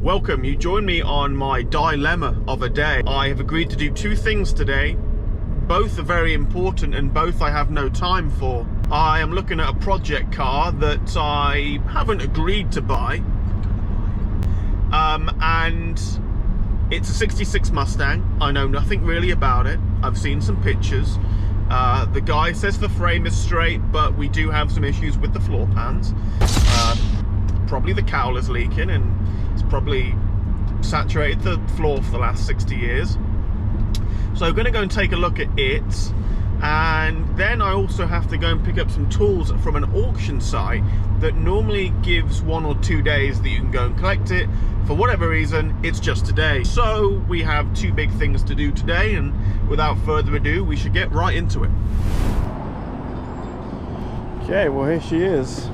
Welcome, you join me on my dilemma of a day. I have agreed to do two things today. Both are very important and both I have no time for. I am looking at a project car that I haven't agreed to buy. And it's a 66 Mustang. I know nothing really about it. I've seen some pictures. The guy says the frame is straight, but we do have some issues with the floor pans. Probably the cowl is leaking and it's probably saturated the floor for the last 60 years. So I'm going to go and take a look at it, and then I also have to go and pick up some tools from an auction site that normally gives 1 or 2 days that you can go and collect it. For whatever reason, it's just today. So we have two big things to do today, and without further ado, we should get right into it. Okay, well here she is.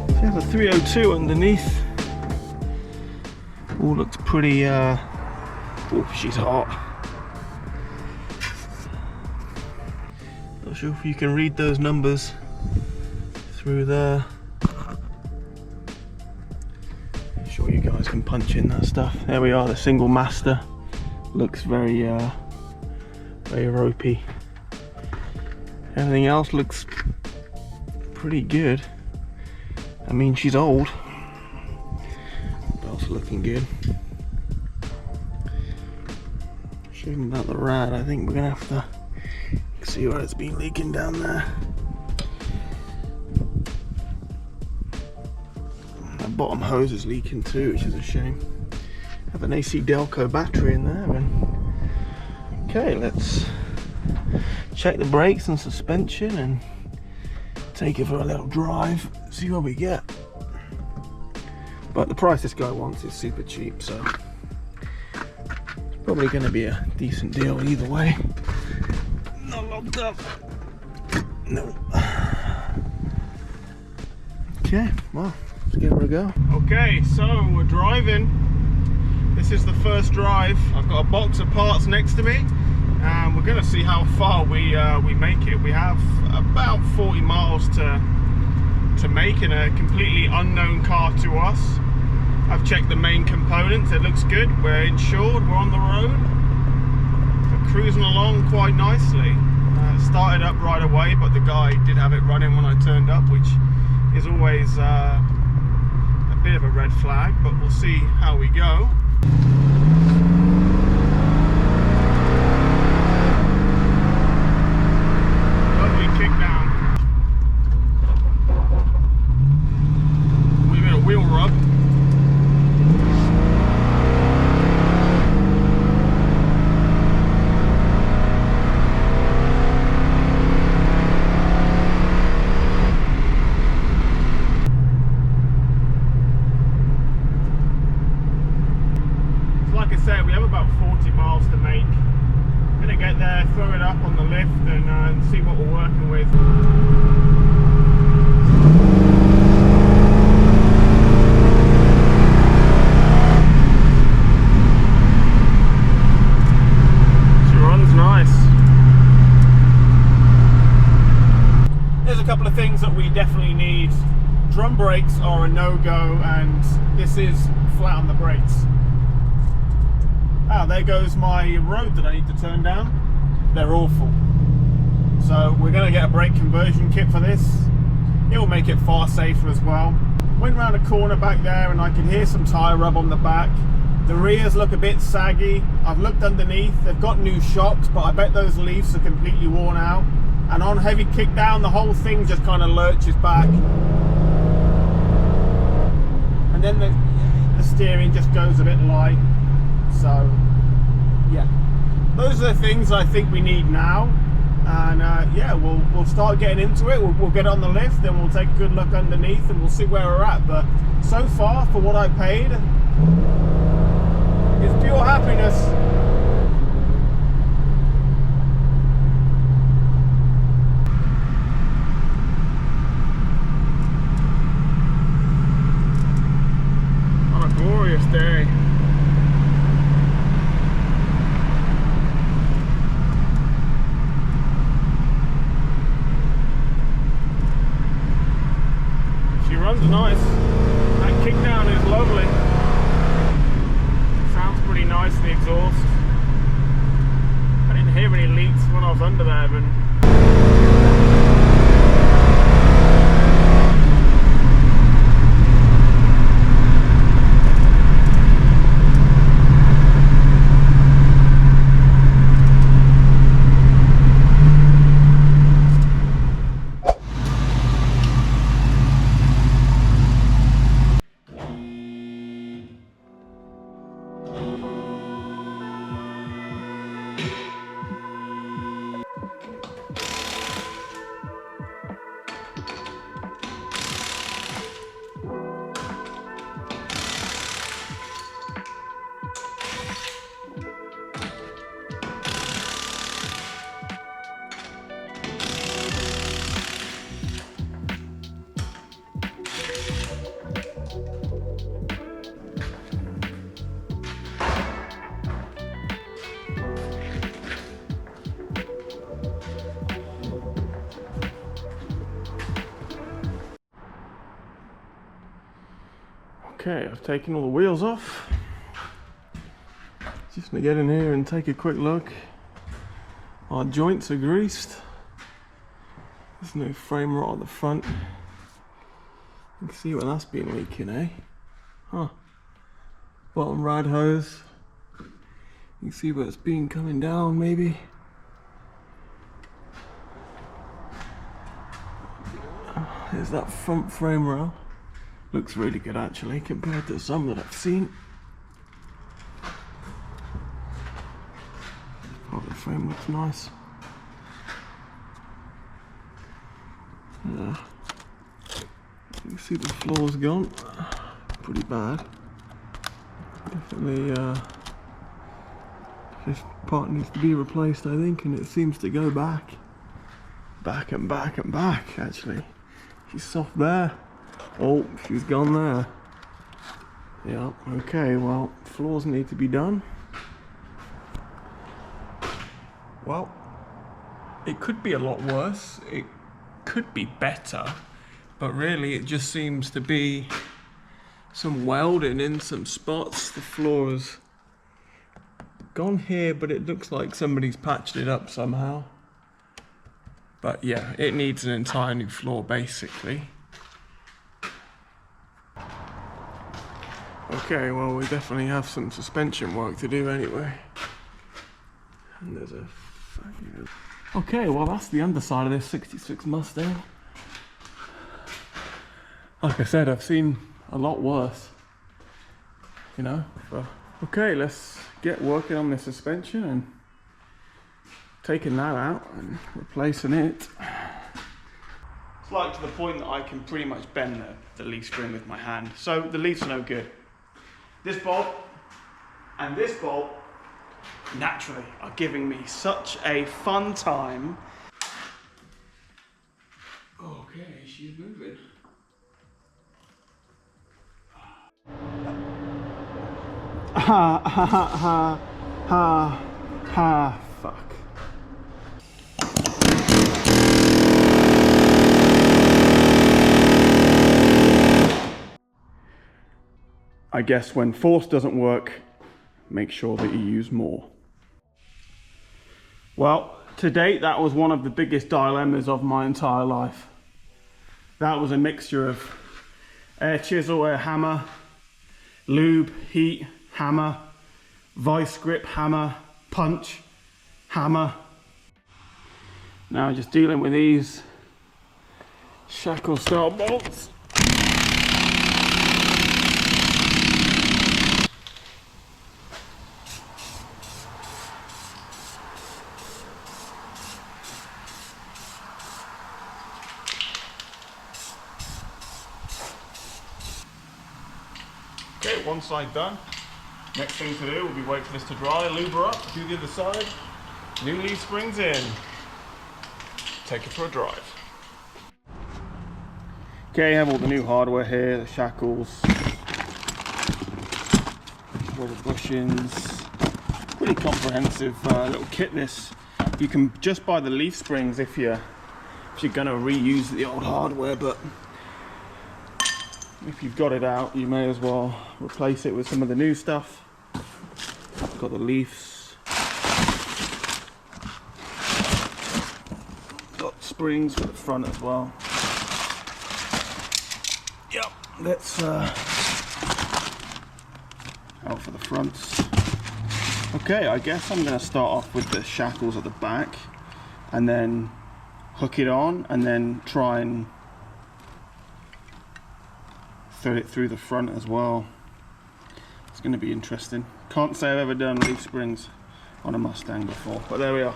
She has a 302 underneath. All looks pretty, oh, she's hot. Not sure if you can read those numbers through there. I'm sure you guys can punch in that stuff. There we are, the single master. Looks very, very ropey. Everything else looks pretty good. I mean, she's old, but also looking good. Shooting about the rad, I think we're gonna have to see where it's been leaking down there. That bottom hose is leaking too, which is a shame. Have an AC Delco battery in there. And okay, let's check the brakes and suspension and take it for a little drive, see what we get. But the price this guy wants is super cheap, so it's probably going to be a decent deal either way. Not locked up. No. Okay, well, let's give her a go. Okay, so we're driving. This is the first drive. I've got a box of parts next to me, and we're going to see how far we make it. We have about 40 miles to make in a completely unknown car to us. I've checked the main components, it looks good. We're insured, we're on the road. We're cruising along quite nicely. Started up right away, but the guy did have it running when I turned up, which is always a bit of a red flag, but we'll see how we go. Wheel rub. So like I said, we have about 40 miles to make. I'm gonna get there, throw it up on the lift, and see what we're working with. Couple of things that we definitely need. Drum brakes are a no-go, and this is flat on the brakes. Ah, there goes my road that I need to turn down. They're awful. So we're going to get a brake conversion kit for this. It will make it far safer as well. Went around a corner back there and I can hear some tyre rub on the back. The rears look a bit saggy. I've looked underneath, they've got new shocks, but I bet those leaves are completely worn out. And on heavy kick down, the whole thing just kind of lurches back. And then the steering just goes a bit light. So, yeah. Those are the things I think we need now. And yeah, we'll start getting into it. We'll get on the lift, then we'll take a good look underneath and we'll see where we're at. But so far, for what I paid, it's pure happiness. hear any leaks when I was under there. And okay, I've taken all the wheels off. Just gonna get in here and take a quick look. Our joints are greased. There's no frame rod at the front. You can see where that's been leaking, eh? Huh. Bottom rad hose. You can see where it's been coming down, maybe. There's that front frame rail. Looks really good actually, compared to some that I've seen. Oh, the frame looks nice. Yeah. You can see the floor's gone. Pretty bad. Definitely, this part needs to be replaced, I think, and it seems to go back. Back and back and back, actually. She's soft there. Oh, she's gone there. Yeah, okay, well, floors need to be done. Well, it could be a lot worse. It could be better, but really it just seems to be some welding in some spots. The floor has gone here, but it looks like somebody's patched it up somehow. But yeah, it needs an entire new floor basically. Okay, well, we definitely have some suspension work to do anyway. And there's a fucking... Okay, well, that's the underside of this 66 Mustang. Like I said, I've seen a lot worse, you know. But okay, let's get working on the suspension and taking that out and replacing it. It's like to the point that I can pretty much bend the leaf spring with my hand. So the leaf's no good. This bolt and this bolt naturally are giving me such a fun time. Okay, she's moving. Ha ha ha ha ha, fuck. I guess when force doesn't work, make sure that you use more. Well, to date, that was one of the biggest dilemmas of my entire life. That was a mixture of air chisel, air hammer, lube, heat, hammer, vice grip, hammer, punch, hammer. Now just dealing with these shackle style bolts. Okay, one side done. Next thing to do will be wait for this to dry, lube her up, do the other side, new leaf springs in, take it for a drive. Okay, I have all the new hardware here, the shackles, rubber bushings, pretty comprehensive little kit this. You can just buy the leaf springs if you're gonna reuse the old hardware, but if you've got it out, you may as well replace it with some of the new stuff. Got the leaves. springs for the front as well. Yep, let's out for the fronts. Okay, I guess I'm going to start off with the shackles at the back and then hook it on and then try and thread it through the front as well. It's going to be interesting. Can't say I've ever done leaf springs on a Mustang before, but there we are.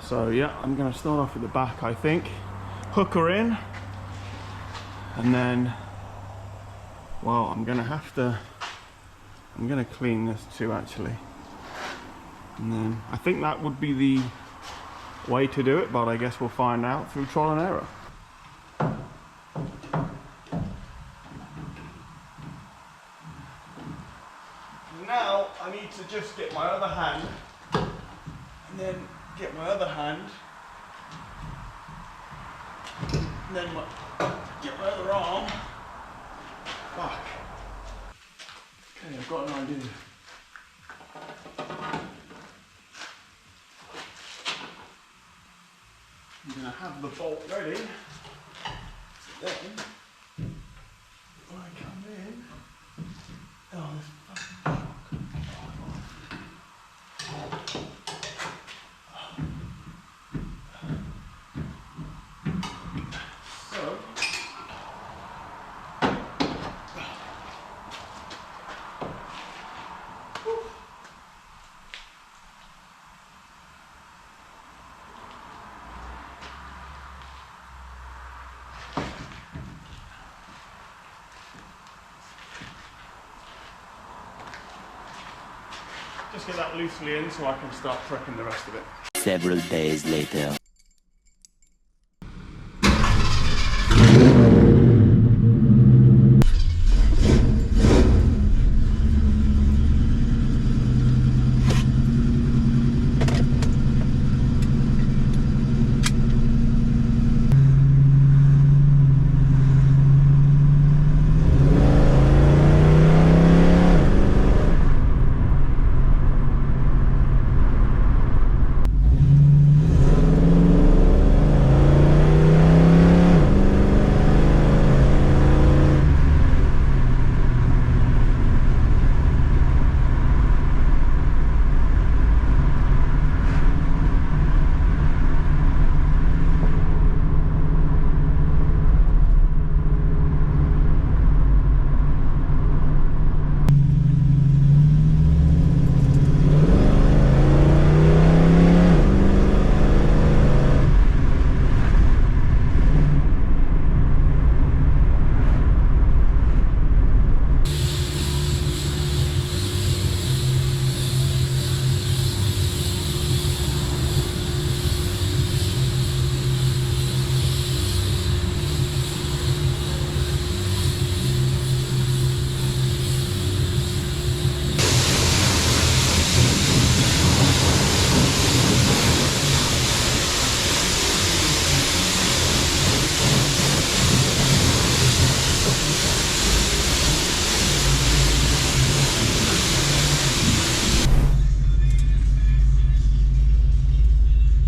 So yeah, I'm going to start off with the back, I think. Hook her in, and then, well, I'm going to clean this too actually. And then I think that would be the way to do it, but I guess we'll find out through trial and error. Now I need to just get my other hand and then get my other hand and then get my other arm. Fuck. Okay, I've got an idea. I'm going to have the bolt ready. Then, when I come in, oh, this fucking shock. Just get that loosely in so I can start prepping the rest of it. Several days later.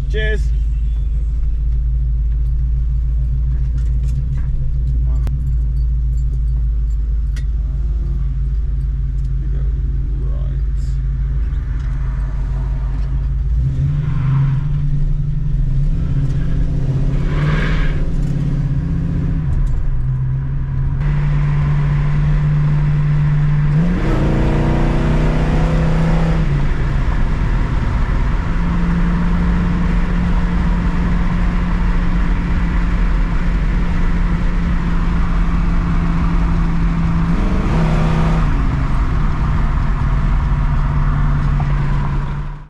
Cheers.